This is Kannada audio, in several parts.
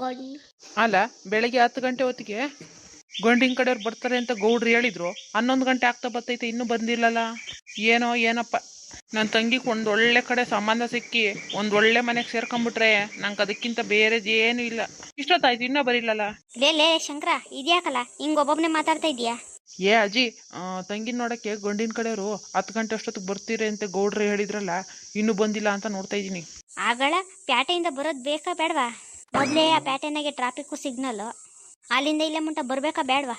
ಕೊಂಡು ಅಲ್ಲ ಬೆಳಗ್ಗೆ 10 ಗಂಟೆ ಹೊತ್ತಿಗೆ ಗಂಡಿನ ಕಡೆಯವ್ರು ಬರ್ತಾರೆ ಅಂತ ಗೌಡ್ರು ಹೇಳಿದ್ರು. 11 ಗಂಟೆ ಆಗ್ತಾ ಬರ್ತೈತೆ, ಇನ್ನೂ ಬಂದಿಲ್ಲಲ್ಲ. ಏನಪ್ಪ. ನನ್ನ ತಂಗಿಗೆ ಒಂದೊಳ್ಳೆ ಕಡೆ ಸಂಬಂಧ ಸಿಕ್ಕಿ ಒಂದೊಳ್ಳೆ ಮನೆಗೆ ಸೇರ್ಕೊಂಡ್ಬಿಟ್ರೆ ನಂಗೆ ಅದಕ್ಕಿಂತ ಬೇರೆದು ಏನೂ ಇಲ್ಲ. ಇಷ್ಟೊತ್ತಾಯ್ತು ಇನ್ನೂ ಬರಿಲ್ಲಲ್ಲ. ಲೇ ಶಂಕರ, ಇದ್ಯಾಕಲ್ಲ ಹಿಂಗ್ ಒಬ್ಬೊಬ್ನೇ ಮಾತಾಡ್ತಾ ಇದೀಯಾ? ಅಜ್ಜಿ, ತಂಗಿನ ನೋಡಕ್ಕೆ ಗಂಡಿನ ಕಡೆಯವರು 10 ಗಂಟೆ ಅಷ್ಟೊತ್ತಿಗೆ ಬರ್ತೀರಿ ಅಂತ ಗೌಡ್ರು ಹೇಳಿದ್ರಲ್ಲ, ಇನ್ನೂ ಬಂದಿಲ್ಲ ಅಂತ ನೋಡ್ತಾ ಇದ್ದೀನಿ. ಆಗಳ ಪ್ಯಾಟೆಯಿಂದ ಬರೋದು ಬೇಕಾ ಬೇಡವಾ? ಮೊದಲೇ ಆ ಪ್ಯಾಟೆನಾಗೆ ಟ್ರಾಫಿಕ್ಕು ಸಿಗ್ನಲ್ಲು, ಅಲ್ಲಿಂದ ಇಲ್ಲೇ ಮುಂಟ ಬರಬೇಕಾ ಬೇಡವಾ?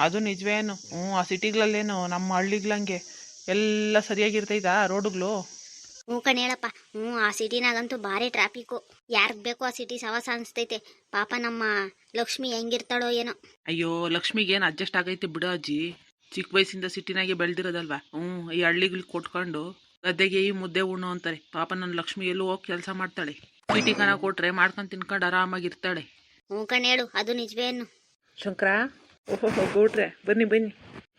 ಅದು ನಿಜವೇನು. ಆ ಸಿಟಿಗಳಲ್ಲೇನು ನಮ್ಮ ಹಳ್ಳಿಗಳಂಗೆ ಎಲ್ಲ ಸರಿಯಾಗಿರ್ತೈತಾ ರೋಡುಗಳು? ಕಣ್ ಹೇಳಪ್ಪ. ಆ ಸಿಟಿನಾಗಂತೂ ಭಾರಿ ಟ್ರಾಫಿಕ್ಕು. ಯಾರಿಗೆ ಬೇಕೋ ಆ ಸಿಟಿ ಸವಾಸ ಅನಿಸ್ತೈತೆ. ಪಾಪ ನಮ್ಮ ಲಕ್ಷ್ಮಿ ಹೆಂಗಿರ್ತಾಳೋ ಏನೋ. ಅಯ್ಯೋ, ಲಕ್ಷ್ಮಿಗೇನು ಅಡ್ಜಸ್ಟ್ ಆಗೈತೆ ಬಿಡು ಅಜ್ಜಿ. ಚಿಕ್ಕ ವಯಸ್ಸಿಂದ ಸಿಟಿನಾಗೆ ಬೆಳೆದಿರೋದಲ್ವಾ. ಈ ಹಳ್ಳಿಗಳಿಗೆ ಕೊಟ್ಕೊಂಡು ಗದ್ದೆಗೆ ಈ ಮುದ್ದೆ ಉಣ್ಣು ಅಂತಾರೆ. ಪಾಪ ನನ್ನ ಲಕ್ಷ್ಮಿ ಎಲ್ಲೂ ಹೋಗಿ ಕೆಲಸ ಮಾಡ್ತಾಳೆ. ಸಿಟಿ ಕನ ಕೊಟ್ರೆ ಮಾಡ್ಕೊಂಡು ತಿನ್ಕೊಂಡು ಆರಾಮಾಗಿರ್ತಾಳೆ. ಕಣ್ ಹೇಳು, ಅದು ನಿಜವೇನು. ಶಂಕರ, ಓಹೋ ಗೌಡ್ರೆ, ಬನ್ನಿ ಬನ್ನಿ.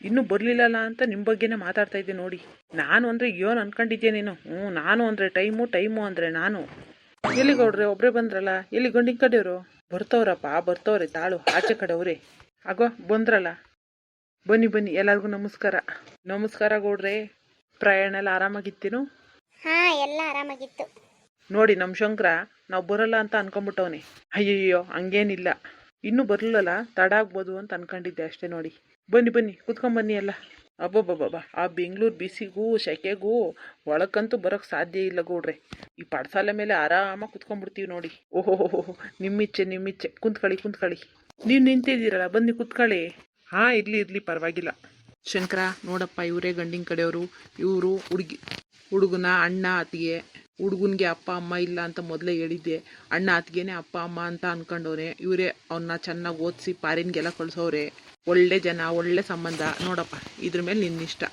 ಇನ್ನೂ ಬರಲಿಲ್ಲಲ್ಲ ಅಂತ ನಿಮ್ಮ ಬಗ್ಗೆನೇ ಮಾತಾಡ್ತಾ ಇದ್ದೆ ನೋಡಿ. ನಾನು ಅಂದರೆ ಏನು ಅನ್ಕೊಂಡಿದ್ದೆ ನೀನು? ನಾನು ಅಂದರೆ ಟೈಮು ಅಂದರೆ ನಾನು. ಎಲ್ಲಿ ಗೌಡ್ರೆ ಒಬ್ಬರೇ ಬಂದ್ರಲ್ಲ? ಎಲ್ಲಿ ಗಂಡಿನ ಕಡೆಯವರು? ಬರ್ತವ್ರೆ ತಾಳು, ಆಚೆ ಕಡೆಯವ್ರೆ. ಆಗೋ ಬಂದ್ರಲ್ಲ, ಬನ್ನಿ ಬನ್ನಿ. ಎಲ್ಲರಿಗೂ ನಮಸ್ಕಾರ ಗೌಡ್ರೆ. ಪ್ರಯಾಣ ಎಲ್ಲ ಆರಾಮಾಗಿತ್ತೇನು? ಎಲ್ಲ ಆರಾಮಾಗಿತ್ತು ನೋಡಿ ನಮ್ಮ ಶಂಕರ ನಾವು ಬರಲ್ಲ ಅಂತ ಅನ್ಕೊಂಡ್ಬಿಟ್ಟವನೆ. ಅಯ್ಯಯ್ಯೋ, ಹಂಗೇನಿಲ್ಲ. ಇನ್ನೂ ಬರಲಿಲ್ಲಲ್ಲ, ತಡ ಆಗ್ಬೋದು ಅಂತ ಅನ್ಕೊಂಡಿದ್ದೆ ಅಷ್ಟೇ ನೋಡಿ. ಬನ್ನಿ ಕುತ್ಕೊಂಬನ್ನಿ ಎಲ್ಲ. ಅಬ್ಬಬ್ಬಬ್ಬ, ಆ ಬೆಂಗಳೂರು ಬಿಸಿಗೂ ಸೆಕೆಗೂ ಒಳಕ್ಕಂತೂ ಬರೋಕ್ಕೆ ಸಾಧ್ಯ ಇಲ್ಲ ಗೌಡ್ರೆ. ಈ ಪಡ್ಸಾಲೆ ಮೇಲೆ ಆರಾಮಾಗಿ ಕುತ್ಕೊಂಡ್ಬಿಡ್ತೀವಿ ನೋಡಿ. ಓಹೋ, ನಿಮ್ಮಿಚ್ಛೆ. ಕುಂತ್ಕೊಳ್ಳಿ. ನೀವು ನಿಂತಿದ್ದೀರಲ್ಲ, ಬನ್ನಿ ಕುತ್ಕೊಳ್ಳಿ. ಇರ್ಲಿ ಪರವಾಗಿಲ್ಲ. ಶಂಕರ ನೋಡಪ್ಪ, ಇವರೇ ಗಂಡಿನ ಕಡೆಯವರು. ಇವರು ಹುಡುಗನ ಅಣ್ಣ ಅತ್ತಿಗೆ. ಹುಡುಗನಿಗೆ ಅಪ್ಪ ಅಮ್ಮ ಇಲ್ಲ ಅಂತ ಮೊದಲೇ ಹೇಳಿದ್ದೆ. ಅಣ್ಣ ಅತ್ತಿಗೆನೇ ಅಪ್ಪ ಅಮ್ಮ ಅಂತ ಅನ್ಕೊಂಡವ್ರೆ. ಇವರೇ ಅವನ್ನ ಚೆನ್ನಾಗಿ ಓದಿಸಿ ಫಾರಿನ್ಗೆಲ್ಲ ಕಳ್ಸೋರೆ. ಒಳ್ಳೆ ಜನ, ಒಳ್ಳೆ ಸಂಬಂಧ. ನೋಡಪ್ಪ, ಇದ್ರ ಮೇಲೆ ನಿನ್ನಿಷ್ಟ.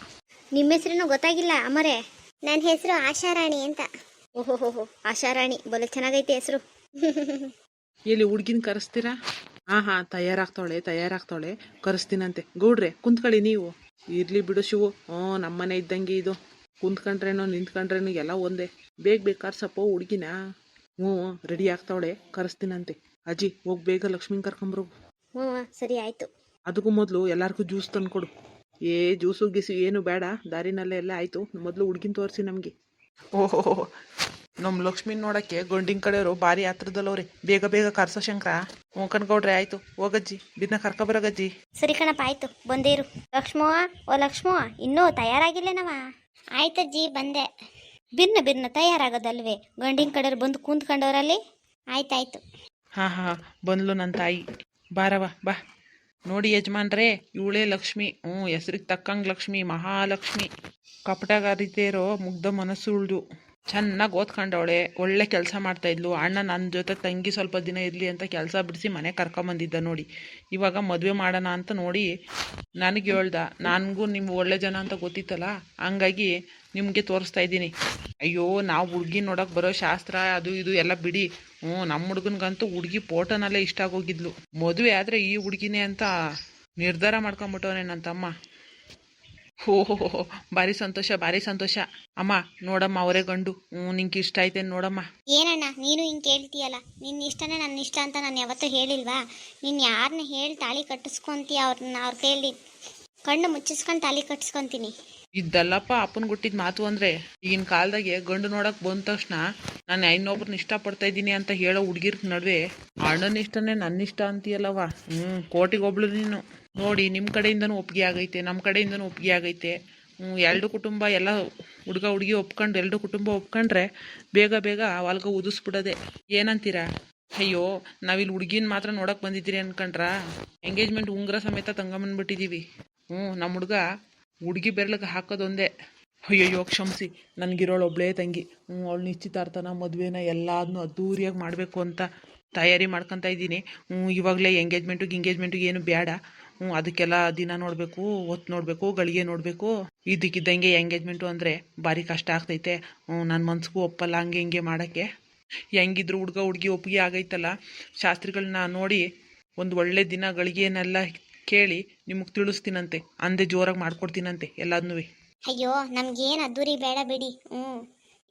ನಿಮ್ಮ ಹೆಸರೇನು ಗೊತ್ತಾಗಿಲ್ಲ ಅಮ್ಮರೇ? ನನ್ನ ಹೆಸರು ಆಶಾರಾಣಿ ಅಂತ. ಓಹೋ, ಆಶಾರಾಣಿ ಬಲು ಚೆನ್ನಾಗೈತೆ ಹೆಸರು. ಎಲ್ಲಿ ಹುಡುಗಿನ ಕರೆಸ್ತೀರಾ? ತಯಾರಾಗ್ತಾವಳೆ, ಕರೆಸ್ತೀನಂತೆ. ಗೌಡ್ರೆ ಕುಂತ್ಕೊಳ್ಳಿ ನೀವು. ಇರ್ಲಿ ಬಿಡು ಶಿವು. ನಮ್ಮನೆ ಇದ್ದಂಗೆ ಇದು. ಕುಂತ್ಕೊಂಡ್ರೇನೋ ನಿಂತ್ಕೊಂಡ್ರೇನೋ ಎಲ್ಲ ಒಂದೇ. ಬೇಗ ಕರ್ಸಪ್ಪ ಹುಡುಗಿನ. ರೆಡಿ ಆಗ್ತಾವಳೆ, ಕರೆಸ್ತೀನಂತೆ. ಅಜ್ಜಿ ಹೋಗಿ ಬೇಗ ಲಕ್ಷ್ಮಿನ ಕರ್ಕೊಂಬರು. ಸರಿ ಆಯ್ತು. ಅದಕ್ಕೂ ಮೊದಲು ಎಲ್ಲರಿಗೂ ಜ್ಯೂಸ್ ತಂದ್ಕೊಡು. ಜ್ಯೂಸು ಗೀಸು ಏನು ಬೇಡ, ದಾರಿನಲ್ಲೇ ಎಲ್ಲ ಆಯಿತು. ಮೊದಲು ಹುಡುಗಿನ ತೋರಿಸಿ ನಮಗೆ. ಓಹೋ, ನಮ್ಮ ಲಕ್ಷ್ಮಿನ ನೋಡೋಕ್ಕೆ ಗಂಡಿನ ಕಡೆಯವರು ಭಾರಿ ಹತ್ರದಲ್ಲವ್ರಿ. ಬೇಗ ಕರ್ಸೋ ಶಂಕರ. ಕಣ್ಗೌಡ್ರೆ ಆಯಿತು. ಹೋಗಜ್ಜಿ, ಬಿನ್ನ ಕರ್ಕೊಬರೋಗಜ್ಜಿ. ಸರಿ ಕಣಪ್ಪ, ಆಯ್ತು ಬಂದೇರು. ಲಕ್ಷ್ಮೋ ಇನ್ನೂ ತಯಾರಾಗಿಲ್ಲೇನವ? ಆಯ್ತಜ್ಜಿ ಬಂದೆ. ಬಿನ್ನ ತಯಾರಾಗೋದಲ್ವೇ? ಗಂಡಿನ ಕಡೆಯವ್ರು ಬಂದು ಕೂತ್ಕೊಂಡವ್ರಲ್ಲಿ. ಆಯ್ತಾಯ್ತು. ಬಂದ್ಲು ನನ್ನ ತಾಯಿ. ಬಾರವ ಬಾ. ನೋಡಿ ಯಜಮಾನ್ರೇ, ಇವಳೇ ಲಕ್ಷ್ಮಿ. ಹೆಸ್ರಿಗೆ ತಕ್ಕಂಗೆ ಲಕ್ಷ್ಮಿ, ಮಹಾಲಕ್ಷ್ಮಿ. ಕಪಟಗಾರಿತೆ ಇರೋ ಮುಗ್ಧ ಮನಸ್ಸು ಉಳ್ದು ಚೆನ್ನಾಗಿ ಓದ್ಕೊಂಡವಳೆ. ಒಳ್ಳೆ ಕೆಲಸ ಮಾಡ್ತಾಯಿದ್ಲು. ಅಣ್ಣ ನನ್ನ ಜೊತೆ ತಂಗಿ ಸ್ವಲ್ಪ ದಿನ ಇರಲಿ ಅಂತ ಕೆಲಸ ಬಿಡಿಸಿ ಮನೆ ಕರ್ಕೊಂಬಂದಿದ್ದ ನೋಡಿ. ಇವಾಗ ಮದುವೆ ಮಾಡೋಣ ಅಂತ ನೋಡಿ ನನಗೆ ಹೇಳ್ದ. ನನಗೂ ನಿಮ್ಮ ಒಳ್ಳೆ ಜನ ಅಂತ ಗೊತ್ತಿತ್ತಲ್ಲ, ಹಂಗಾಗಿ ನಿಮಗೆ ತೋರಿಸ್ತಾ ಇದ್ದೀನಿ. ಅಯ್ಯೋ, ನಾವು ಹುಡುಗಿ ನೋಡೋಕೆ ಬರೋ ಶಾಸ್ತ್ರ ಅದು ಇದು ಎಲ್ಲ ಬಿಡಿ. ನಮ್ಮ ಹುಡುಗನಿಗಂತೂ ಹುಡುಗಿ ಫೋಟೋನಲ್ಲೇ ಇಷ್ಟ ಆಗೋಗಿದ್ಲು. ಮದುವೆ ಆದರೆ ಈ ಹುಡುಗಿನೇ ಅಂತ ನಿರ್ಧಾರ ಮಾಡ್ಕೊಂಬಿಟ್ಟವನೇ ನನ್ನ ತಮ್ಮ. ಓಹೋ, ಭಾರಿ ಸಂತೋಷ. ಅಮ್ಮ ನೋಡಮ್ಮ, ಅವರೇ ಗಂಡು. ನಿಂಗೆ ಇಷ್ಟ ಆಯ್ತೇನು ನೋಡಮ್ಮ. ಏನಣ್ಣ ನೀನು ಹಿಂಗೆ ಕೇಳ್ತೀಯಲ್ಲ? ನಿನ್ನ ಇಷ್ಟನೇ ನನ್ನ ಇಷ್ಟ ಅಂತ ನಾನು ಯಾವತ್ತೂ ಹೇಳಿಲ್ವಾ? ನೀನು ಯಾರನ್ನ ಹೇಳಿ ತಾಳಿ ಕಟ್ಟಿಸ್ಕೊಂತೀಯ ಅವ್ರ ಕೈಯಲ್ಲಿ ಕಣ್ಣು ಮುಚ್ಚಿಸ್ಕೊಂಡು ತಾಳಿ ಕಟ್ಟಿಸ್ಕೊತೀನಿ. ಇದ್ದಲ್ಲಪ್ಪ ಅಪ್ಪನ ಗುಟ್ಟಿದ ಮಾತು ಅಂದರೆ. ಈಗಿನ ಕಾಲದಾಗೆ ಗಂಡು ನೋಡೋಕೆ ಬಂದ ತಕ್ಷಣ ನಾನು ಇನ್ನೊಬ್ರನ್ನ ಇಷ್ಟಪಡ್ತಾ ಇದ್ದೀನಿ ಅಂತ ಹೇಳೋ ಹುಡುಗಿರ್ ನಡುವೆ ಅಣ್ಣನ ಇಷ್ಟನೇ ನನ್ನ ಇಷ್ಟ ಅಂತೀಯಲ್ಲವ. ಕೋಟಿಗೊಬ್ಳು ನೀನು. ನೋಡಿ, ನಿಮ್ಮ ಕಡೆಯಿಂದನೂ ಒಪ್ಪಿಗೆ ಆಗೈತೆ, ನಮ್ಮ ಕಡೆಯಿಂದನೂ ಒಪ್ಪಿಗೆ ಆಗೈತೆ. ಎರಡು ಕುಟುಂಬ ಎಲ್ಲ ಹುಡುಗ ಹುಡುಗಿ ಒಪ್ಕೊಂಡು ಎರಡು ಕುಟುಂಬ ಒಪ್ಕೊಂಡ್ರೆ ಬೇಗ ಹೊಲ್ಗ ಉದಿಸ್ಬಿಡೋದೆ. ಏನಂತೀರಾ? ಅಯ್ಯೋ, ನಾವಿಲ್ಲಿ ಹುಡುಗಿನ ಮಾತ್ರ ನೋಡೋಕೆ ಬಂದಿದ್ದೀರಿ ಅನ್ಕೊಂಡ್ರಾ? ಎಂಗೇಜ್ಮೆಂಟ್ ಉಂಗುರ ಸಮೇತ ತಂಗೊಂಬಂದ್ಬಿಟ್ಟಿದ್ದೀವಿ. ನಮ್ಮ ಹುಡುಗ ಹುಡುಗಿ ಬೆರಳಿಗೆ ಹಾಕೋದೊಂದೇ. ಅಯ್ಯಯ್ಯೋ ಕ್ಷಮಿಸಿ, ನನಗಿರೋಳು ಒಬ್ಬಳೇ ತಂಗಿ. ಅವಳು ನಿಶ್ಚಿತಾರ್ಥನ ಮದುವೆನ ಎಲ್ಲದನ್ನೂ ಅದ್ದೂರಿಯಾಗಿ ಮಾಡಬೇಕು ಅಂತ ತಯಾರಿ ಮಾಡ್ಕೊತಾ ಇದ್ದೀನಿ. ಇವಾಗಲೇ ಎಂಗೇಜ್ಮೆಂಟು ಏನು ಬೇಡ. ಅದಕ್ಕೆಲ್ಲ ದಿನ ನೋಡಬೇಕು, ಹೊತ್ತು ನೋಡಬೇಕು, ಗಳಿಗೆ ನೋಡಬೇಕು. ಇದಕ್ಕಿದ್ದಂಗೆ ಎಂಗೇಜ್ಮೆಂಟು ಅಂದರೆ ಭಾರಿ ಕಷ್ಟ ಆಗ್ತೈತೆ. ನನ್ನ ಮನ್ಸಿಗೂ ಒಪ್ಪಲ್ಲ ಹಂಗೆ ಹಿಂಗೆ ಮಾಡೋಕ್ಕೆ. ಹೆಂಗಿದ್ರು ಹುಡುಗ ಹುಡುಗಿ ಒಪ್ಪಿಗೆ ಆಗೈತಲ್ಲ, ಶಾಸ್ತ್ರಿಗಳನ್ನ ನೋಡಿ ಒಂದು ಒಳ್ಳೆ ದಿನ ಗಳಿಗೆನೆಲ್ಲ ಕೇಳಿ ನಿಮಗೆ ತಿಳಿಸ್ತೀನಂತೆ. ಅಂದೆ ಜೋರಾಗಿ ಮಾಡ್ಕೊಡ್ತೀನಂತೆ ಎಲ್ಲದನ್ನೂ. ಅಯ್ಯೋ, ನಮ್ಗೇನು ಅದ್ದೂರಿ ಬೇಡ ಬಿಡಿ.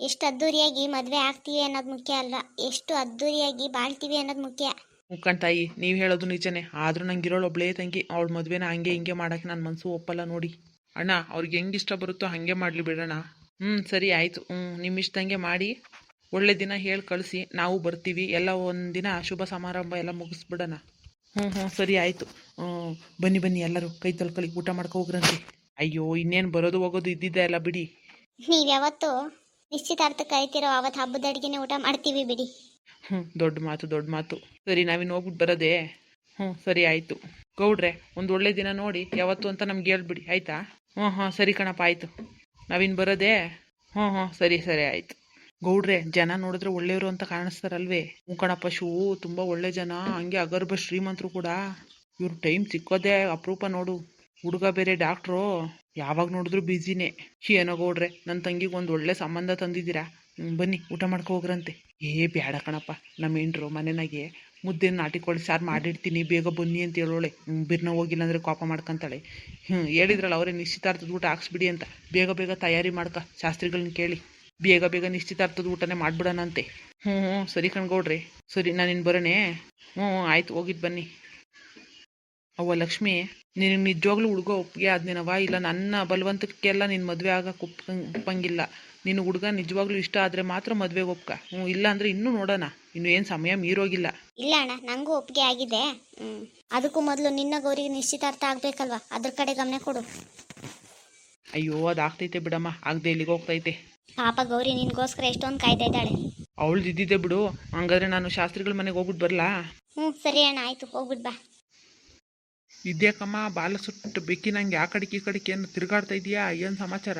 ಎಷ್ಟು ಅದ್ದೂರಿಯಾಗಿ ಮದುವೆ ಆಗ್ತೀವಿ ಅನ್ನೋದು ಮುಖ್ಯ ಅಲ್ಲ, ಎಷ್ಟು ಅದ್ದೂರಿಯಾಗಿ ಬಾಳ್ತೀವಿ ಅನ್ನೋದು ಮುಖ್ಯ. ಮುಕ್ಕಣ್ ತಾಯಿ ನೀವು ಹೇಳೋದು ನಿಜನೇ, ಆದರೂ ನಂಗೆ ಇರೋಳು ಒಬ್ಳೇ ತಂಗಿ, ಅವಳ ಮದುವೆನ ಹಂಗೆ ಹಿಂಗೆ ಮಾಡೋಕ್ಕೆ ನನ್ನ ಮನಸ್ಸು ಒಪ್ಪಲ್ಲ ನೋಡಿ. ಅಣ್ಣ ಅವ್ರಿಗೆ ಹೆಂಗೆ ಇಷ್ಟ ಬರುತ್ತೋ ಹಾಗೆ ಮಾಡಲಿ ಬಿಡೋಣ. ಸರಿ ಆಯಿತು. ನಿಮ್ಮ ಇಷ್ಟಂಗೆ ಮಾಡಿ, ಒಳ್ಳೆ ದಿನ ಹೇಳಿ ಕಳಿಸಿ, ನಾವು ಬರ್ತೀವಿ. ಎಲ್ಲ ಒಂದಿನ ಶುಭ ಸಮಾರಂಭ ಎಲ್ಲ ಮುಗಿಸ್ಬಿಡೋಣ. ಸರಿ ಆಯಿತು. ಬನ್ನಿ ಬನ್ನಿ ಎಲ್ಲರೂ ಕೈ ತೊಳ್ಕೊಳ್ಳಿ, ಊಟ ಮಾಡ್ಕೊ ಹೋಗ್ರಂತೆ. ಅಯ್ಯೋ ಇನ್ನೇನು ಬರೋದು ಹೋಗೋದು ಇದ್ದಿದ್ದೆ ಅಲ್ಲ ಬಿಡಿ. ನೀವು ಯಾವತ್ತು ನಿಶ್ಚಿತಾರ್ಥ ಕರಿತೀರೋ ಅವತ್ತು ಹಬ್ಬದ ಅಡುಗೆನೇ ಊಟ ಮಾಡ್ತೀವಿ ಬಿಡಿ. ದೊಡ್ಡ ಮಾತು ದೊಡ್ಡ ಮಾತು. ಸರಿ ನಾವಿನ್ನು ಹೋಗ್ಬಿಟ್ಟು ಬರೋದೇ. ಸರಿ ಆಯಿತು. ಗೌಡ್ರೆ ಒಂದು ಒಳ್ಳೆ ದಿನ ನೋಡಿ ಯಾವತ್ತು ಅಂತ ನಮ್ಗೆ ಹೇಳ್ಬಿಡಿ ಆಯಿತಾ? ಸರಿ ಕಣಪ್ಪ ಆಯಿತು. ನಾವಿನ್ನು ಬರೋದೇ. ಸರಿ ಸರಿ ಆಯಿತು. ಗೌಡ್ರೆ ಜನ ನೋಡಿದ್ರೆ ಒಳ್ಳೆಯವರು ಅಂತ ಕಾಣಿಸ್ತಾರಲ್ವೇ? ಕಣಪ್ಪ ತುಂಬ ಒಳ್ಳೆ ಜನ, ಹಂಗೆ ಅಗರ್ಭ ಶ್ರೀಮಂತರು ಕೂಡ. ಇವ್ರು ಟೈಮ್ ಸಿಕ್ಕೋದೇ ಅಪರೂಪ ನೋಡು. ಹುಡುಗ ಬೇರೆ ಡಾಕ್ಟ್ರು, ಯಾವಾಗ ನೋಡಿದ್ರು ಬ್ಯುಸಿನೇ. ಏನೋ ಗೌಡ್ರೆ ನನ್ನ ತಂಗಿಗೆ ಒಂದು ಒಳ್ಳೆ ಸಂಬಂಧ ತಂದಿದ್ದೀರಾ. ಬನ್ನಿ ಊಟ ಮಾಡ್ಕೊ ಹೋಗ್ರಂತೆ. ಬೇಡ ಕಣಪ್ಪ, ನಮ್ಮ ಹೆಂಡ್ರು ಮನೆನಾಗೆ ಮುದ್ದೆ ನಾಟಿಕೊಳ್ಳಿ ಸಾರು ಮಾಡಿರ್ತೀನಿ, ಬೇಗ ಬನ್ನಿ ಅಂತ ಹೇಳೋಳೆ. ಬಿರ್ನ ಹೋಗಿಲ್ಲ ಅಂದರೆ ಕೋಪ ಮಾಡ್ಕೊಂತಾಳೆ. ಹೇಳಿದ್ರಲ್ಲ ಅವರೇ ನಿಶ್ಚಿತಾರ್ಥದ ಊಟ ಹಾಕ್ಸ್ಬಿಡಿ ಅಂತ. ಬೇಗ ಬೇಗ ತಯಾರಿ ಮಾಡ್ಕ, ಶಾಸ್ತ್ರಿಗಳನ್ನ ಕೇಳಿ ಬೇಗ ಬೇಗ ನಿಶ್ಚಿತಾರ್ಥದ ಊಟನೇ ಮಾಡಿಬಿಡೋಣಂತೆ. ಸರಿ ಕಣ್ಗೌಡ್ರಿ. ಸರಿ ನಾನಿನ್ನು ಬರೋಣೆ. ಆಯ್ತು ಹೋಗಿದ್ದು ಬನ್ನಿ. ಅವ್ವ ಲಕ್ಷ್ಮಿ, ನಿನಗೆ ನಿಜವಾಗ್ಲೂ ಹುಡುಗ ಒಪ್ಪಿಗೆ ಆದ್ನೇನವ? ಇಲ್ಲ ನನ್ನ ಬಲವಂತಕ್ಕೆಲ್ಲ ನಿನ್ನ ಮದುವೆ ಆಗಕ್ಕೆ ಒಪ್ಪಂಗಿಲ್ಲ. ನಿನ್ನ ಹುಡುಗ ನಿಜವಾಗ್ಲೂ ಇಷ್ಟ ಆದರೆ ಮಾತ್ರ ಮದುವೆಗೆ ಒಪ್ಕ. ಇಲ್ಲ ಅಂದರೆ ಇನ್ನೂ ನೋಡೋಣ, ಇನ್ನು ಏನು ಸಮಯ ಮೀರೋಗಿಲ್ಲ. ಇಲ್ಲ ಅಣ್ಣ, ನನಗೂ ಒಪ್ಪಿಗೆ ಆಗಿದೆ. ಅದಕ್ಕೂ ಮೊದಲು ನಿನ್ನ ಗೌರಿಗೆ ನಿಶ್ಚಿತಾರ್ಥ ಆಗಬೇಕಲ್ವಾ, ಅದ್ರ ಕಡೆ ಗಮನ ಕೊಡು. ಅಯ್ಯೋ ಅದಾಗ್ತೈತೆ ಬಿಡಮ್ಮ, ಆಗದೆ ಇಲ್ಲಿಗೆ ಹೋಗ್ತೈತೆ. ಪಾಪ ಗೌರಿ ನಿನಗೋಸ್ಕರ ಎಷ್ಟೊಂದು ಕಾಯ್ತಾ ಇದ್ದಾಳೆ. ಅವಳು ಇದ್ದಿದ್ದೆ ಬಿಡು. ಹಂಗಾದ್ರೆ ನಾನು ಶಾಸ್ತ್ರಿಗಳ ಮನೆಗೆ ಹೋಗ್ಬಿಟ್ಟು ಬರಲಾ? ಸರಿ ಅಣ್ಣ ಆಯಿತು, ಹೋಗ್ಬಿಟ್ಟು ಬಾ. ಇದ್ಯಾಕಮ್ಮ ಬಾಲ ಸುಟ್ಟು ಬೆಕ್ಕಿ ನಂಗೆ ಆ ಕಡೆಗೆ ಈ ಕಡೆಗೆ ಏನು ತಿರುಗಾಡ್ತಾ ಇದೆಯಾ? ಏನು ಸಮಾಚಾರ?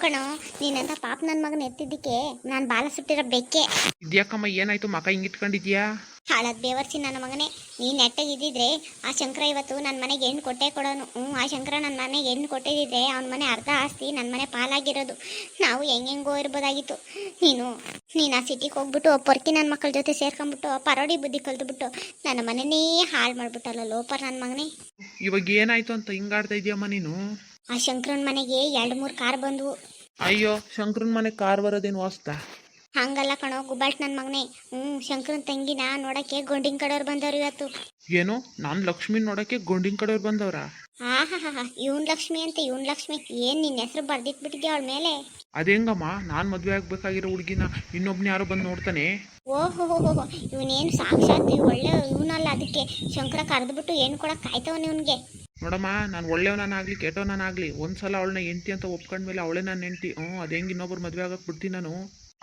ಕಣೋ, ನೀನಂತ ಪಾಪ ನನ್ನ ಮಗನ ಎತ್ತಿದ್ದಕ್ಕೆ ನಾನು ಬಾಲ ಸುಟ್ಟಿರೋ ಬೆಕ್ಕೆ. ಇದ್ಯಾಕಮ್ಮ ಏನಾಯ್ತು ಮಕ ಹಿಂಗಿಟ್ಕೊಂಡಿದ್ಯಾ? ಹಾಳಾದ ಬೇವರ್ಸಿ ನನ್ನ ಮಗನೇ, ನೀನು ನೆಟ್ಟಾಗಿದ್ದಿದ್ರೆ ಆ ಶಂಕರ ಇವತ್ತು ನನ್ನ ಮನೆಗೆ ಹೆಣ್ಣು ಕೊಟ್ಟೇ ಕೊಡೋನು. ಆ ಶಂಕರ ನನ್ನ ಮನೆಗೆ ಹೆಣ್ಣು ಕೊಟ್ಟಿದ್ದಿದ್ರೆ ಅವನ ಮನೆ ಅರ್ಧ ಆಸ್ತಿ ನನ್ನ ಮನೆ ಪಾಲಾಗಿರೋದು. ನಾವು ಹೆಂಗೆಂಗೋ ಇರ್ಬೋದಾಗಿತ್ತು. ನೀನು ಆ ಸಿಟಿಗೆ ಹೋಗ್ಬಿಟ್ಟು ಪೊರ್ಕಿ ನನ್ನ ಮಕ್ಕಳ ಜೊತೆ ಸೇರ್ಕೊಂಡ್ಬಿಟ್ಟು ಪರೋಡಿ ಬುದ್ಧಿ ಕಲ್ತ್ಬಿಟ್ಟು ನನ್ನ ಮನೆನೇ ಹಾಳು ಮಾಡ್ಬಿಟ್ಟಲ್ಲ ಲೋಪರ್ ನನ್ನ ಮಗನೇ. ಇವಾಗ ಏನಾಯ್ತು ಅಂತ ಹಿಂಗಾಡ್ತಾ ಇದೆಯಮ್ಮ ನೀನು? ಆ ಶಂಕರನ ಮನೆಗೆ 2-3 ಕಾರ್ ಬಂದವು. ಅಯ್ಯೋ ಶಂಕರನ ಮನೆ ಕಾರ್ ಬರೋದೇನು ವಾಸ್ತಾ? ಹಂಗಲ್ಲ ಕಣೋ ಗುಬ್ಬಾಟ್ ನನ್ನ ಮಗನೇ. ಶಂಕರನ ತಂಗಿನ ನೋಡಕ್ಕೆ ಗೊಂಡಿನ ಕಡೆಯವ್ರು ಬಂದವ್ರು ಇವತ್ತು. ಏನು ನಾನು ಲಕ್ಷ್ಮಿ ನೋಡಕ್ಕೆ ಗೊಂಡಿನ ಕಡೆಯವ್ರು ಬಂದವ್ರ? ಇವನ್ ಲಕ್ಷ್ಮಿ ಅಂತ ಇವನ್ ಲಕ್ಷ್ಮಿ ಏನ್ ನಿನ್ನ ಹೆಸರು ಬರ್ದಿಟ್ಬಿಟ್ಟಿದ್ಯಾ ಅವಳ ಮೇಲೆ? ಅದೇಂಗಮ್ಮ, ನಾನು ಮದುವೆ ಆಗ್ಬೇಕಾಗಿರೋ ಹುಡುಗಿನ ಇನ್ನೊಬ್ನ ಯಾರೋ ಬಂದು ನೋಡ್ತಾನೆ. ಓಹೋ, ಇವನೇನು ಸಾಕ್ಷಾತ್ ಒಳ್ಳೆ ಇವನಲ್ಲ, ಅದಕ್ಕೆ ಶಂಕರ ಕರೆದ್ಬಿಟ್ಟು ಏನು ಕೊಡಕ್ ಕಾಯ್ತವನು ಇವನ್ಗೆ. ನೋಡಮ್ಮ, ನಾನು ಒಳ್ಳೆಯವನಾಗಲಿ ಕೆಟ್ಟವನಾಗಲಿ ಒಂದ್ಸಲ ಅವಳನ್ನ ಹೆಂಡ್ತಿ ಅಂತ ಒಪ್ಕೊಂಡ್ಮೇಲೆ ಅವಳೇ ನನ್ನ ಹೆಂಡ್ತಿ. ಅದು ಹೆಂಗೆ ಇನ್ನೊಬ್ರು ಮದುವೆ ಆಗಕ್ಕೆ ಬಿಡ್ತೀನಿ ನಾನು?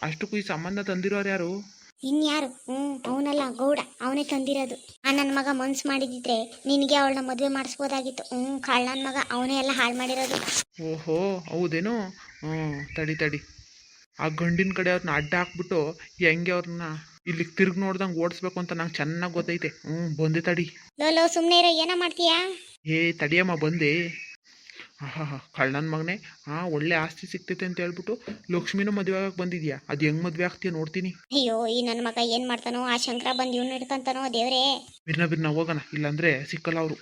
ಅಷ್ಟಕ್ಕೂ ಈ ಸಂಬಂಧ ತಂದಿರೋರು ಯಾರು? ಇನ್ಯಾರು? ಅವನಲ್ಲ ಗೌಡ, ಅವನೇ ತಂದಿರೋದು. ನನ್ನ ಮಗ ಮನ್ಸು ಮಾಡಿದಿದ್ರೆ ನಿನಗೆ ಅವಳನ್ನ ಮದುವೆ ಮಾಡಿಸ್ಬೋದಾಗಿತ್ತು. ಕಾಳ್ ನನ್ನ ಮಗ, ಅವನೇ ಎಲ್ಲ ಹಾಳು ಮಾಡಿರೋದು. ಓಹೋ ಹೌದೇನು? ತಡಿ ತಡಿ, ಆ ಗಂಡಿನ ಕಡೆ ಅವ್ರನ್ನ ಅಡ್ಡ ಹಾಕ್ಬಿಟ್ಟು ಹೆಂಗೆ ಅವ್ರನ್ನ ಇಲ್ಲಿಗೆ ತಿರ್ಗಿ ನೋಡ್ದಂಗೆ ಓಡಿಸ್ಬೇಕು ಅಂತ ನಂಗೆ ಚೆನ್ನಾಗಿ ಗೊತ್ತೈತೆ. ಬಂದೆ ತಡಿ. ಲೋ ಸುಮ್ಮನೆ ಇರೋ, ಏನೋ ಮಾಡ್ತೀಯಾ? ತಡಿಯಮ್ಮ ಬಂದೆ. ಕಳ್ಳನ ಮಗನೇ, ಒಳ್ಳೆ ಆಸ್ತಿ ಸಿಗ್ತೈತೆ ಅಂತ ಹೇಳ್ಬಿಟ್ಟು ಲಕ್ಷ್ಮಿನೂ ಮದುವೆ ಆಗಕ್ಕೆ ಬಂದಿದ್ಯಾ? ಅದು ಹೆಂಗ್ ಮದುವೆ ಆಗ್ತೀಯ ನೋಡ್ತೀನಿ. ಅಯ್ಯೋ ಈ ನನ್ನ ಮಗ ಏನ್ ಮಾಡ್ತಾನೋ, ಆ ಶಂಕರ ಬಂದು ಇವ್ನು ಹಿಡ್ಕೊಂತಾನೋ ದೇವ್ರೇ. ಬಿರ್ನ ಹೋಗೋಣ, ಇಲ್ಲಾಂದ್ರೆ ಸಿಕ್ಕಲ್ಲ ಅವರು.